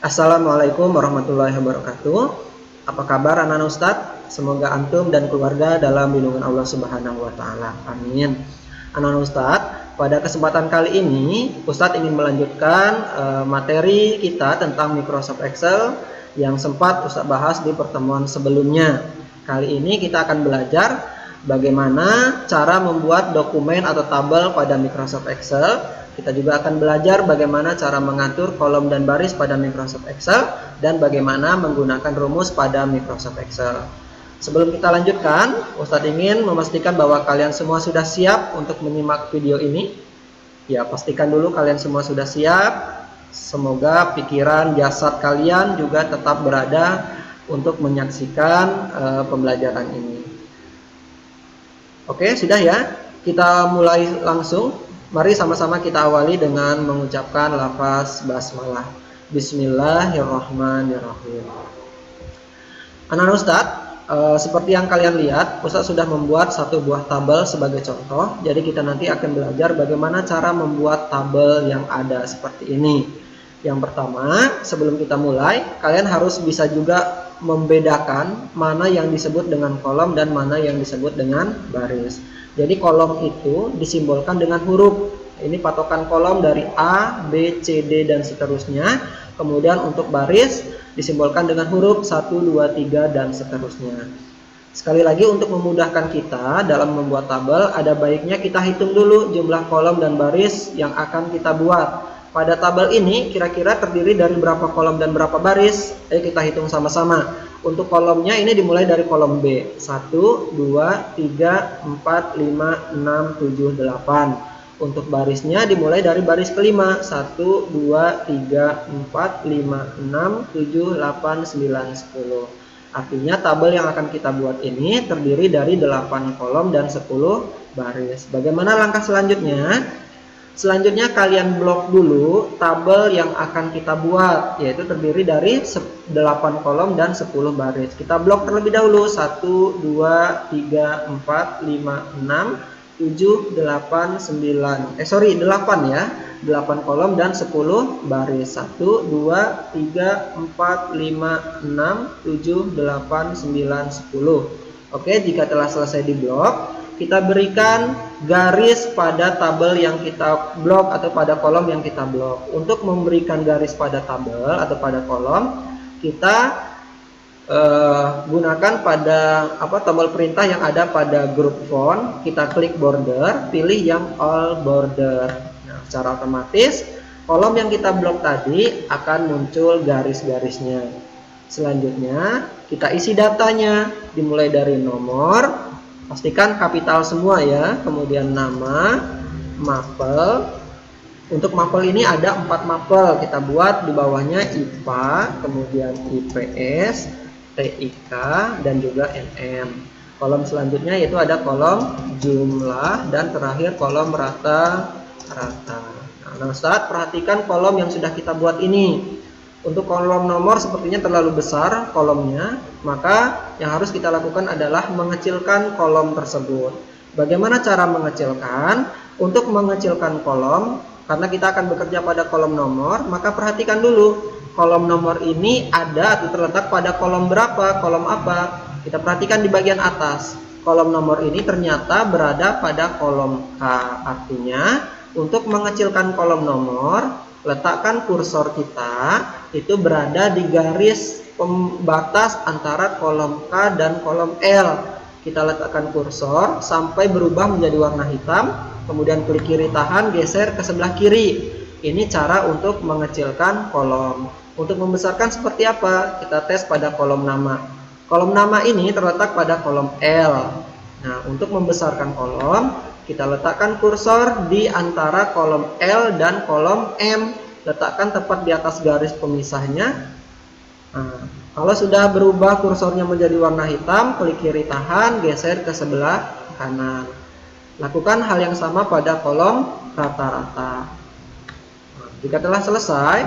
Assalamualaikum warahmatullahi wabarakatuh. Apa kabar anak-anak Ustadz? Semoga antum dan keluarga dalam lindungan Allah Subhanahu wa taala. Amin. Anak-anak Ustadz, pada kesempatan kali ini Ustadz ingin melanjutkan materi kita tentang Microsoft Excel yang sempat Ustadz bahas di pertemuan sebelumnya. Kali ini kita akan belajar bagaimana cara membuat dokumen atau tabel pada Microsoft Excel. Kita juga akan belajar bagaimana cara mengatur kolom dan baris pada Microsoft Excel dan bagaimana menggunakan rumus pada Microsoft Excel. Sebelum kita lanjutkan, Ustadz ingin memastikan bahwa kalian semua sudah siap untuk menyimak video ini. Ya, pastikan dulu kalian semua sudah siap. Semoga pikiran, jasad kalian juga tetap berada untuk menyaksikan pembelajaran ini. Oke, sudah ya? Kita mulai langsung. Mari sama-sama kita awali dengan mengucapkan lafaz basmalah. Bismillahirrahmanirrahim. Anak-anak Ustadz, seperti yang kalian lihat, Ustadz sudah membuat satu buah tabel sebagai contoh. Jadi kita nanti akan belajar bagaimana cara membuat tabel yang ada seperti ini. Yang pertama, sebelum kita mulai, kalian harus bisa juga membedakan mana yang disebut dengan kolom dan mana yang disebut dengan baris. Jadi kolom itu disimbolkan dengan huruf. Ini patokan kolom dari A, B, C, D, dan seterusnya. Kemudian untuk baris disimbolkan dengan huruf 1, 2, 3, dan seterusnya. Sekali lagi untuk memudahkan kita dalam membuat tabel, ada baiknya kita hitung dulu jumlah kolom dan baris yang akan kita buat. Pada tabel ini kira-kira terdiri dari berapa kolom dan berapa baris? Ayo kita hitung sama-sama. Untuk kolomnya ini dimulai dari kolom B. 1, 2, 3, 4, 5, 6, 7, 8. Untuk barisnya dimulai dari baris kelima. 1, 2, 3, 4, 5, 6, 7, 8, 9, 10. Artinya tabel yang akan kita buat ini terdiri dari 8 kolom dan 10 baris. Bagaimana langkah selanjutnya? Selanjutnya kalian blok dulu tabel yang akan kita buat, yaitu terdiri dari 8 kolom dan 10 baris. Kita blok terlebih dahulu 1, 2, 3, 4, 5, 6, 7, 8, 9. 8 ya. 8 kolom dan 10 baris. 1, 2, 3, 4, 5, 6, 7, 8, 9, 10. Oke, jika telah selesai di blok, kita berikan garis pada tabel yang kita blok atau pada kolom yang kita blok. Untuk memberikan garis pada tabel atau pada kolom, kita gunakan pada tombol perintah yang ada pada grup font. Kita klik border, pilih yang all border. Nah, secara otomatis kolom yang kita blok tadi akan muncul garis-garisnya. Selanjutnya kita isi datanya, dimulai dari nomor. Pastikan kapital semua ya, kemudian nama, mapel. Untuk mapel ini ada 4 mapel, kita buat di bawahnya IPA, kemudian IPS, TIK, dan juga NM. Kolom selanjutnya yaitu ada kolom jumlah dan terakhir kolom rata-rata. Nah, Ustadz, perhatikan kolom yang sudah kita buat ini. Untuk kolom nomor sepertinya terlalu besar kolomnya, maka yang harus kita lakukan adalah mengecilkan kolom tersebut. Bagaimana cara mengecilkan? Untuk mengecilkan kolom, karena kita akan bekerja pada kolom nomor, maka perhatikan dulu kolom nomor ini ada atau terletak pada kolom berapa, kolom apa. Kita perhatikan di bagian atas. Kolom nomor ini ternyata berada pada kolom K. Artinya, untuk mengecilkan kolom nomor, letakkan kursor kita itu berada di garis pembatas antara kolom K dan kolom L. Kita letakkan kursor sampai berubah menjadi warna hitam, kemudian klik kiri tahan, geser ke sebelah kiri. Ini cara untuk mengecilkan kolom. Untuk membesarkan seperti apa? Kita tes pada kolom nama. Kolom nama ini terletak pada kolom L. Nah, untuk membesarkan kolom, kita letakkan kursor di antara kolom L dan kolom M. Letakkan tepat di atas garis pemisahnya. Nah, kalau sudah berubah kursornya menjadi warna hitam, klik kiri tahan, geser ke sebelah kanan. Lakukan hal yang sama pada kolom rata-rata. Nah, jika telah selesai,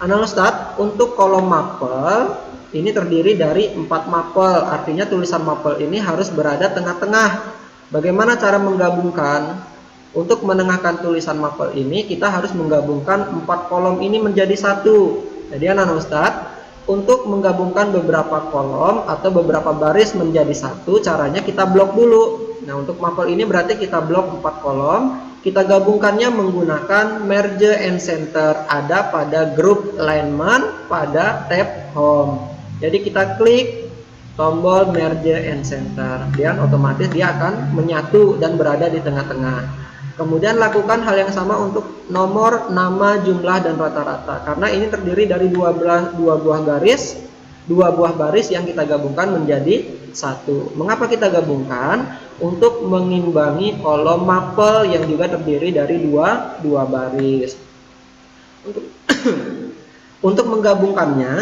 anak Ustadz, untuk kolom mapel ini terdiri dari 4 mapel. Artinya tulisan mapel ini harus berada tengah-tengah. Bagaimana cara menggabungkan? Untuk menengahkan tulisan mapel ini, kita harus menggabungkan 4 kolom ini menjadi satu. Jadi anak Ustadz, untuk menggabungkan beberapa kolom atau beberapa baris menjadi satu, caranya kita blok dulu. Nah, untuk mapel ini berarti kita blok 4 kolom. Kita gabungkannya menggunakan merge and center, ada pada grup alignment pada tab home. Jadi kita klik tombol merge and center, dan otomatis dia akan menyatu dan berada di tengah-tengah. Kemudian lakukan hal yang sama untuk nomor, nama, jumlah, dan rata-rata, karena ini terdiri dari dua buah baris yang kita gabungkan menjadi satu. Mengapa kita gabungkan? Untuk mengimbangi kolom mapel yang juga terdiri dari dua baris. Untuk menggabungkannya,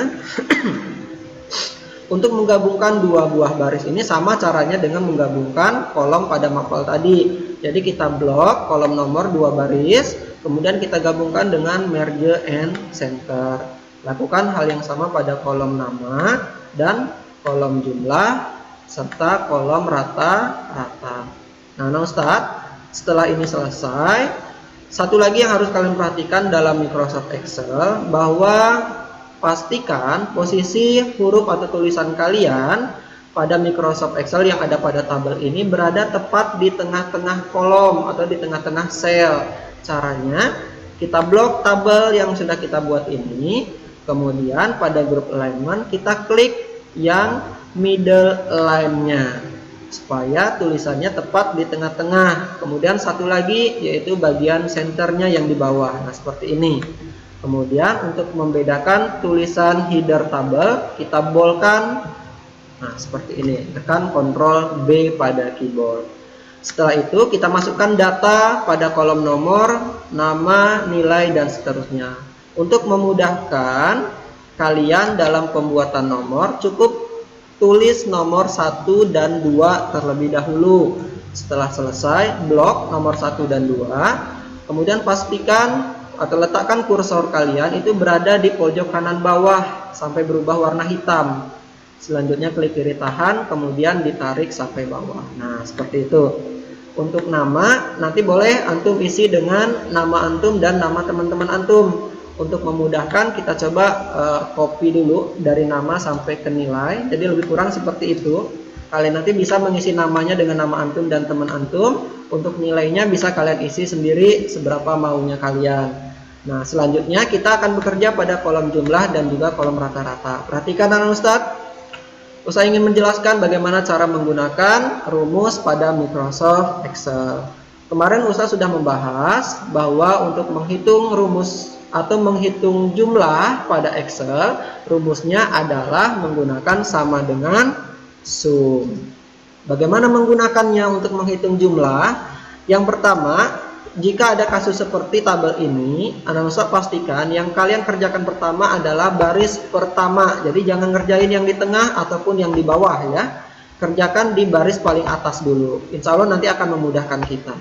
untuk menggabungkan dua buah baris ini sama caranya dengan menggabungkan kolom pada mapel tadi. Jadi kita blok kolom nomor 2 baris, kemudian kita gabungkan dengan merge and center. Lakukan hal yang sama pada kolom nama dan kolom jumlah serta kolom rata-rata. Nah, Ustadz, setelah ini selesai, satu lagi yang harus kalian perhatikan dalam Microsoft Excel, bahwa pastikan posisi huruf atau tulisan kalian pada Microsoft Excel yang ada pada tabel ini berada tepat di tengah-tengah kolom atau di tengah-tengah sel. Caranya, kita blok tabel yang sudah kita buat ini, kemudian pada grup alignment kita klik yang middle line-nya supaya tulisannya tepat di tengah-tengah. Kemudian satu lagi yaitu bagian senternya yang di bawah. Nah, seperti ini. Kemudian untuk membedakan tulisan header tabel kita boldkan. Nah, seperti ini. Tekan Ctrl B pada keyboard. Setelah itu kita masukkan data pada kolom nomor, nama, nilai, dan seterusnya. Untuk memudahkan kalian dalam pembuatan nomor, cukup tulis nomor 1 dan 2 terlebih dahulu. Setelah selesai, blok nomor 1 dan 2. Kemudian pastikan atau letakkan kursor kalian itu berada di pojok kanan bawah sampai berubah warna hitam. Selanjutnya klik kiri tahan, kemudian ditarik sampai bawah. Nah, seperti itu. Untuk nama, nanti boleh antum isi dengan nama antum dan nama teman-teman antum. Untuk memudahkan, kita coba copy dulu dari nama sampai ke nilai. Jadi lebih kurang seperti itu. Kalian nanti bisa mengisi namanya dengan nama antum dan teman antum. Untuk nilainya bisa kalian isi sendiri seberapa maunya kalian. Nah, selanjutnya kita akan bekerja pada kolom jumlah dan juga kolom rata-rata. Perhatikan anak Ustadz. Ustadz ingin menjelaskan bagaimana cara menggunakan rumus pada Microsoft Excel. Kemarin Ustadz sudah membahas bahwa untuk menghitung rumus atau menghitung jumlah pada Excel, rumusnya adalah menggunakan sama dengan sum. Bagaimana menggunakannya untuk menghitung jumlah? Yang pertama, jika ada kasus seperti tabel ini, Anda Ustadz pastikan yang kalian kerjakan pertama adalah baris pertama. Jadi jangan ngerjain yang di tengah ataupun yang di bawah ya. Kerjakan di baris paling atas dulu. Insya Allah nanti akan memudahkan kita.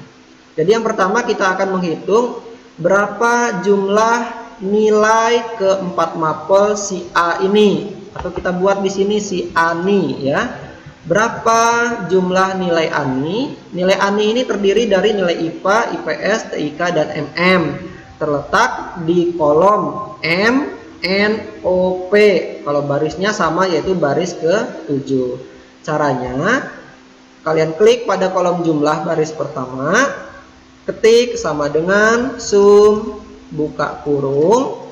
Jadi yang pertama kita akan menghitung berapa jumlah nilai keempat mapel si A ini, atau kita buat di sini si Ani ya. Berapa jumlah nilai Ani? Nilai Ani ini terdiri dari nilai IPA, IPS, TIK, dan MM. Terletak di kolom M, N, O, P. Kalau barisnya sama yaitu baris ke-7. Caranya, kalian klik pada kolom jumlah baris pertama, ketik sama dengan sum, buka kurung,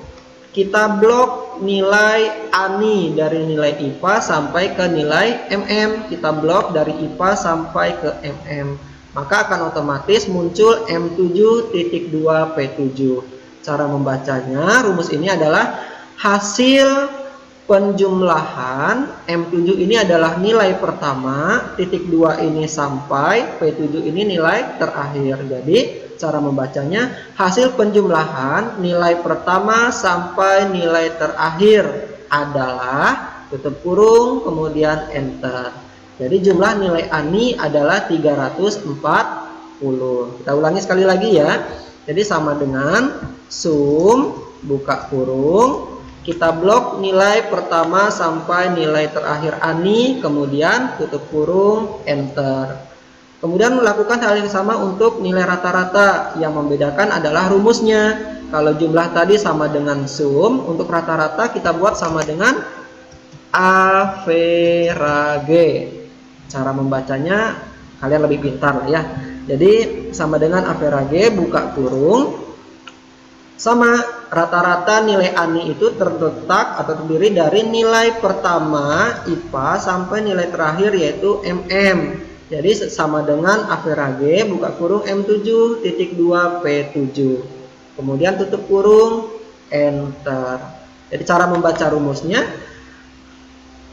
kita blok nilai Ani dari nilai IPA sampai ke nilai MM. Kita blok dari IPA sampai ke MM. Maka akan otomatis muncul M7.2P7. Cara membacanya, rumus ini adalah hasil penjumlahan. M7 ini adalah nilai pertama, titik 2 ini sampai, P7 ini nilai terakhir. Jadi cara membacanya, hasil penjumlahan nilai pertama sampai nilai terakhir adalah tutup kurung, kemudian enter. Jadi jumlah nilai Ani adalah 340. Kita ulangi sekali lagi ya. Jadi sama dengan sum, buka kurung, kita blok nilai pertama sampai nilai terakhir Ani, kemudian tutup kurung, enter. Kemudian melakukan hal yang sama untuk nilai rata-rata. Yang membedakan adalah rumusnya. Kalau jumlah tadi sama dengan sum, untuk rata-rata kita buat sama dengan average. Cara membacanya kalian lebih pintar lah ya. Jadi sama dengan average buka kurung sama rata-rata nilai ANI itu terletak atau terdiri dari nilai pertama IPA sampai nilai terakhir yaitu MM. Jadi sama dengan average buka kurung M7.2 P7. Kemudian tutup kurung, enter. Jadi cara membaca rumusnya,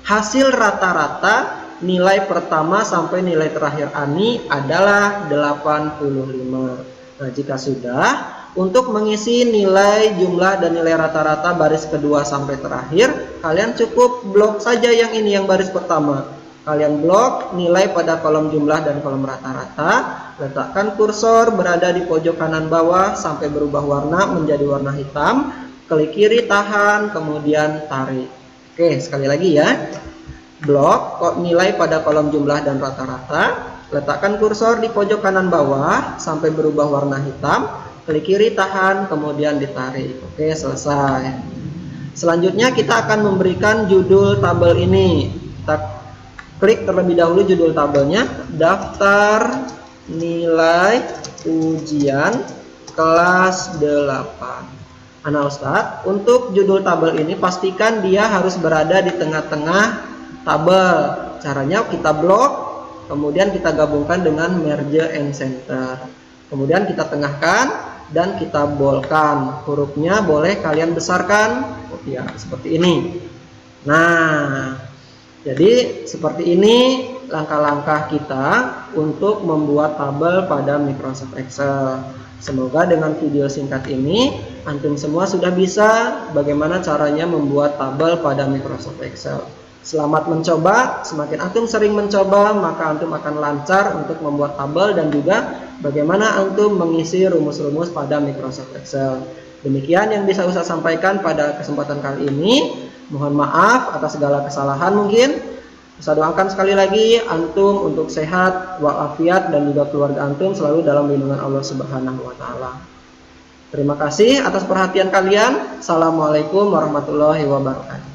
hasil rata-rata nilai pertama sampai nilai terakhir ANI adalah 85. Nah, jika sudah, untuk mengisi nilai jumlah dan nilai rata-rata baris kedua sampai terakhir, kalian cukup blok saja yang ini, yang baris pertama. Kalian blok nilai pada kolom jumlah dan kolom rata-rata, letakkan kursor berada di pojok kanan bawah sampai berubah warna menjadi warna hitam, klik kiri tahan, kemudian tarik. Oke, sekali lagi ya. Blok nilai pada kolom jumlah dan rata-rata, letakkan kursor di pojok kanan bawah sampai berubah warna hitam, klik kiri tahan, kemudian ditarik. Oke, selesai. Selanjutnya kita akan memberikan judul tabel ini. Kita klik terlebih dahulu judul tabelnya, daftar nilai ujian kelas 8. Ana Ustadz, untuk judul tabel ini pastikan dia harus berada di tengah-tengah tabel. Caranya kita blok, kemudian kita gabungkan dengan merge and center. Kemudian kita tengahkan dan kita boldkan. Hurufnya boleh kalian besarkan, ya seperti ini. Nah, jadi seperti ini langkah-langkah kita untuk membuat tabel pada Microsoft Excel. Semoga dengan video singkat ini antum semua sudah bisa bagaimana caranya membuat tabel pada Microsoft Excel. Selamat mencoba, semakin antum sering mencoba maka antum akan lancar untuk membuat tabel dan juga bagaimana antum mengisi rumus-rumus pada Microsoft Excel. Demikian yang bisa Ustaz sampaikan pada kesempatan kali ini. Mohon maaf atas segala kesalahan mungkin. Saya doakan sekali lagi antum untuk sehat, walafiat dan juga keluarga antum selalu dalam lindungan Allah Subhanahu wa taala. Terima kasih atas perhatian kalian. Assalamualaikum warahmatullahi wabarakatuh.